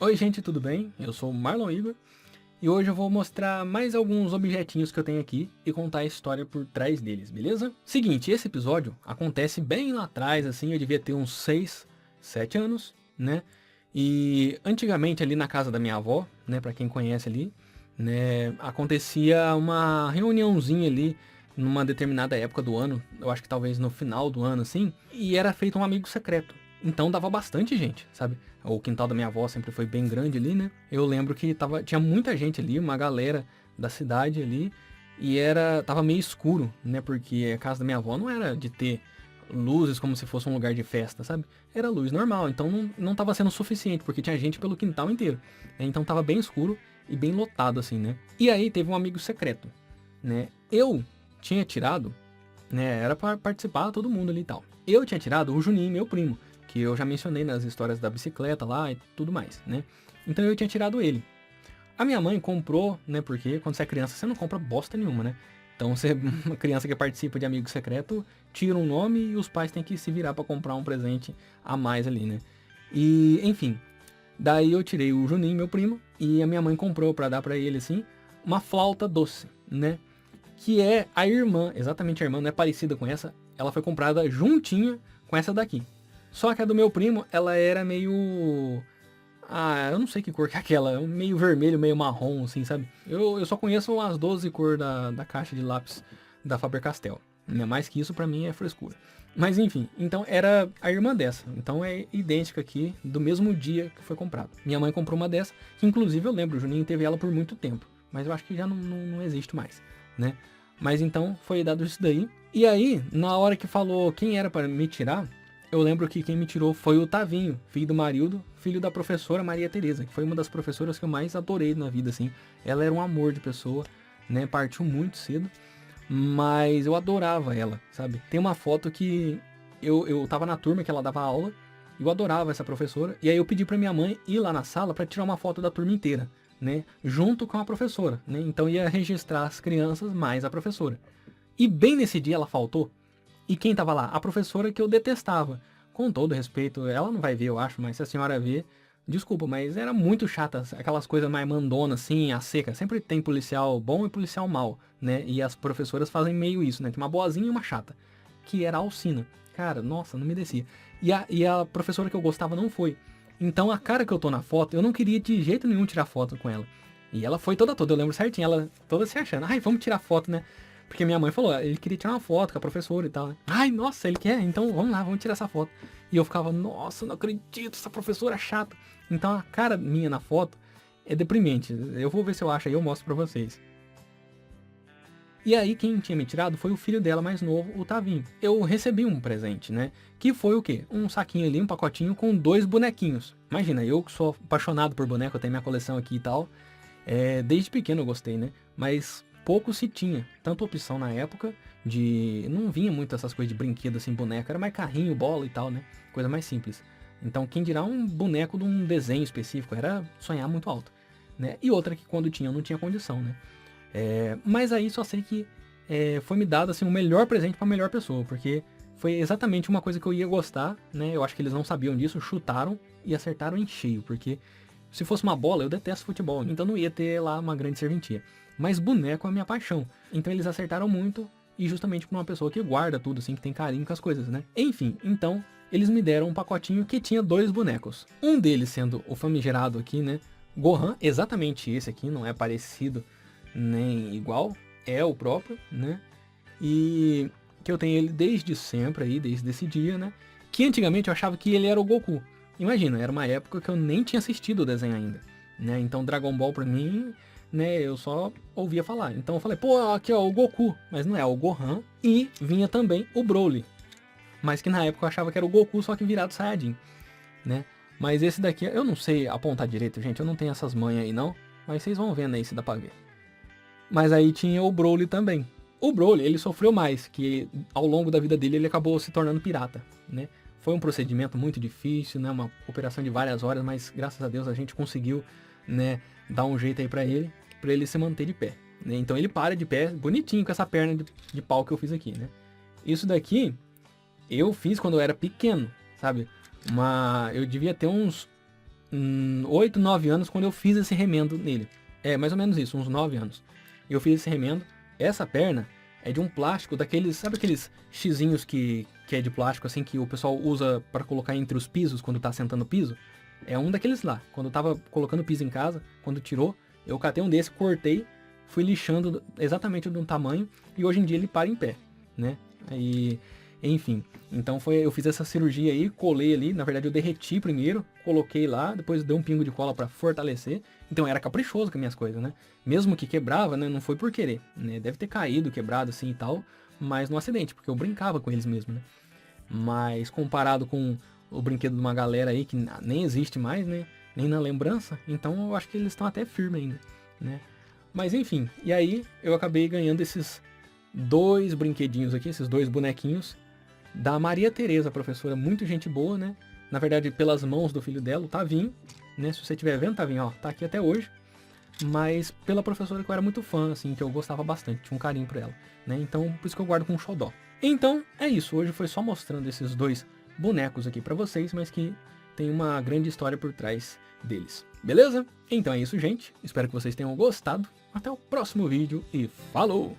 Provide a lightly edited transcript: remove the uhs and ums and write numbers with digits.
Oi gente, tudo bem? Eu sou o Marlon Igor e hoje eu vou mostrar mais alguns objetinhos que eu tenho aqui e contar a história por trás deles, beleza? Seguinte, esse episódio acontece bem lá atrás, assim, eu devia ter uns 6, 7 anos, né? E antigamente ali na casa da minha avó, né, pra quem conhece ali, né, acontecia uma reuniãozinha ali numa determinada época do ano, eu acho que talvez no final do ano assim, e era feito um amigo secreto. Então dava bastante gente, sabe? O quintal da minha avó sempre foi bem grande ali, né? Eu lembro que tinha muita gente ali, uma galera da cidade ali, e tava meio escuro, né? Porque a casa da minha avó não era de ter luzes como se fosse um lugar de festa, sabe? Era luz normal, então não tava sendo suficiente, porque tinha gente pelo quintal inteiro. Então tava bem escuro e bem lotado assim, né? E aí teve um amigo secreto, né? Eu tinha tirado, né? Era pra participar todo mundo ali e tal. Eu tinha tirado o Juninho, meu primo, que eu já mencionei nas histórias da bicicleta lá e tudo mais, né? Então eu tinha tirado ele. A minha mãe comprou, né? Porque quando você é criança, você não compra bosta nenhuma, né? Então você, uma criança que participa de amigo secreto, tira um nome e os pais têm que se virar pra comprar um presente a mais ali, né? E, enfim, daí eu tirei o Juninho, meu primo, e a minha mãe comprou pra dar pra ele, assim, uma flauta doce, né? Que é a irmã, exatamente a irmã, não é parecida com essa, ela foi comprada juntinha com essa daqui. Só que a do meu primo, ela era meio... Ah, eu não sei que cor que é aquela, meio vermelho, meio marrom, assim, sabe? Eu só conheço as 12 cores da caixa de lápis da Faber-Castell. Mais que isso pra mim é frescura. Mas enfim, então era a irmã dessa. Então é idêntica aqui, do mesmo dia que foi comprado. Minha mãe comprou uma dessa, que inclusive eu lembro, o Juninho teve ela por muito tempo. Mas eu acho que já não existe mais, né? Mas então foi dado isso daí. E aí, na hora que falou quem era para me tirar, eu lembro que quem me tirou foi o Tavinho, filho do Marildo, filho da professora Maria Tereza, que foi uma das professoras que eu mais adorei na vida, assim. Ela era um amor de pessoa, né? Partiu muito cedo, mas eu adorava ela, sabe? Tem uma foto que eu tava na turma que ela dava aula, eu adorava essa professora, e aí eu pedi pra minha mãe ir lá na sala pra tirar uma foto da turma inteira, né? Junto com a professora, né? Então ia registrar as crianças mais a professora. E bem nesse dia ela faltou. E quem tava lá? A professora que eu detestava. Com todo respeito, ela não vai ver, eu acho, mas se a senhora ver, desculpa, mas era muito chata, aquelas coisas mais mandonas, assim, a seca. Sempre tem policial bom e policial mal, né? E as professoras fazem meio isso, né? Tem uma boazinha e uma chata. Que era a Alcina. Cara, nossa, não me descia. E a professora que eu gostava não foi. Então a cara que eu tô na foto, eu não queria de jeito nenhum tirar foto com ela. E ela foi toda, eu lembro certinho, ela toda se achando. Ai, vamos tirar foto, né? Porque minha mãe falou, ele queria tirar uma foto com a professora e tal, né? Ai, nossa, ele quer? Então vamos lá, vamos tirar essa foto. E eu ficava, nossa, não acredito, essa professora é chata. Então a cara minha na foto é deprimente. Eu vou ver se eu acho aí, eu mostro pra vocês. E aí quem tinha me tirado foi o filho dela mais novo, o Tavinho. Eu recebi um presente, né? Que foi o quê? Um saquinho ali, um pacotinho com 2 bonequinhos. Imagina, eu que sou apaixonado por boneco, eu tenho minha coleção aqui e tal. Desde pequeno eu gostei, né? Mas pouco se tinha. Tanta opção na época de... Não vinha muito essas coisas de brinquedo assim, boneco. Era mais carrinho, bola e tal, né? Coisa mais simples. Então quem dirá um boneco de um desenho específico era sonhar muito alto, né? E outra que quando tinha, não tinha condição, né? Mas aí só sei que foi me dado assim o melhor presente para a melhor pessoa, porque foi exatamente uma coisa que eu ia gostar, né? Eu acho que eles não sabiam disso, chutaram e acertaram em cheio, porque se fosse uma bola, eu detesto futebol, então não ia ter lá uma grande serventia. Mas boneco é a minha paixão, então eles acertaram muito e justamente para uma pessoa que guarda tudo, assim, que tem carinho com as coisas, né? Enfim, então eles me deram um pacotinho que tinha 2 bonecos. Um deles sendo o famigerado aqui, né? Gohan, exatamente esse aqui, não é parecido nem igual, é o próprio, né? E que eu tenho ele desde sempre aí, desde esse dia, né? Que antigamente eu achava que ele era o Goku. Imagina, era uma época que eu nem tinha assistido o desenho ainda, né? Então Dragon Ball pra mim, né, eu só ouvia falar. Então eu falei, pô, aqui ó, o Goku, mas não é, o Gohan. E vinha também o Broly, mas que na época eu achava que era o Goku, só que virado Saiyajin, né? Mas esse daqui, eu não sei apontar direito, gente, eu não tenho essas manhas aí não, mas vocês vão vendo aí se dá pra ver. Mas aí tinha o Broly também. O Broly, ele sofreu mais, que ao longo da vida dele ele acabou se tornando pirata, né? Foi um procedimento muito difícil, né? Uma operação de várias horas, mas graças a Deus a gente conseguiu, né, dar um jeito aí pra ele se manter de pé, né? Então ele para de pé, bonitinho, com essa perna de pau que eu fiz aqui, né? Isso daqui eu fiz quando eu era pequeno, sabe? Eu devia ter uns 8, 9 anos quando eu fiz esse remendo nele. É, mais ou menos isso, uns 9 anos. Eu fiz esse remendo. Essa perna é de um plástico daqueles, sabe aqueles xizinhos que é de plástico assim que o pessoal usa para colocar entre os pisos quando tá sentando o piso? É um daqueles lá. Quando eu tava colocando piso em casa, quando tirou, eu catei um desse, cortei, fui lixando exatamente do tamanho e hoje em dia ele para em pé, né? Aí, enfim, então eu fiz essa cirurgia aí, colei ali, na verdade eu derreti primeiro, coloquei lá, depois dei um pingo de cola para fortalecer. Então era caprichoso com as minhas coisas, né? Mesmo que quebrava, né, não foi por querer, né? Deve ter caído, quebrado assim e tal, mas no acidente, porque eu brincava com eles mesmo, né? Mas comparado com o brinquedo de uma galera aí que nem existe mais, né? Nem na lembrança, então eu acho que eles estão até firmes ainda, né? Mas enfim, e aí eu acabei ganhando esses 2 brinquedinhos aqui, esses 2 bonequinhos da Maria Tereza, professora, muito gente boa, né? Na verdade, pelas mãos do filho dela, o Tavinho, né? Se você estiver vendo, Tavinho, ó, tá aqui até hoje. Mas pela professora que eu era muito fã, assim, que eu gostava bastante, tinha um carinho por ela, né? Então, por isso que eu guardo com um xodó. Então, é isso. Hoje foi só mostrando esses 2 bonecos aqui pra vocês, mas que tem uma grande história por trás deles. Beleza? Então é isso, gente. Espero que vocês tenham gostado. Até o próximo vídeo e falou!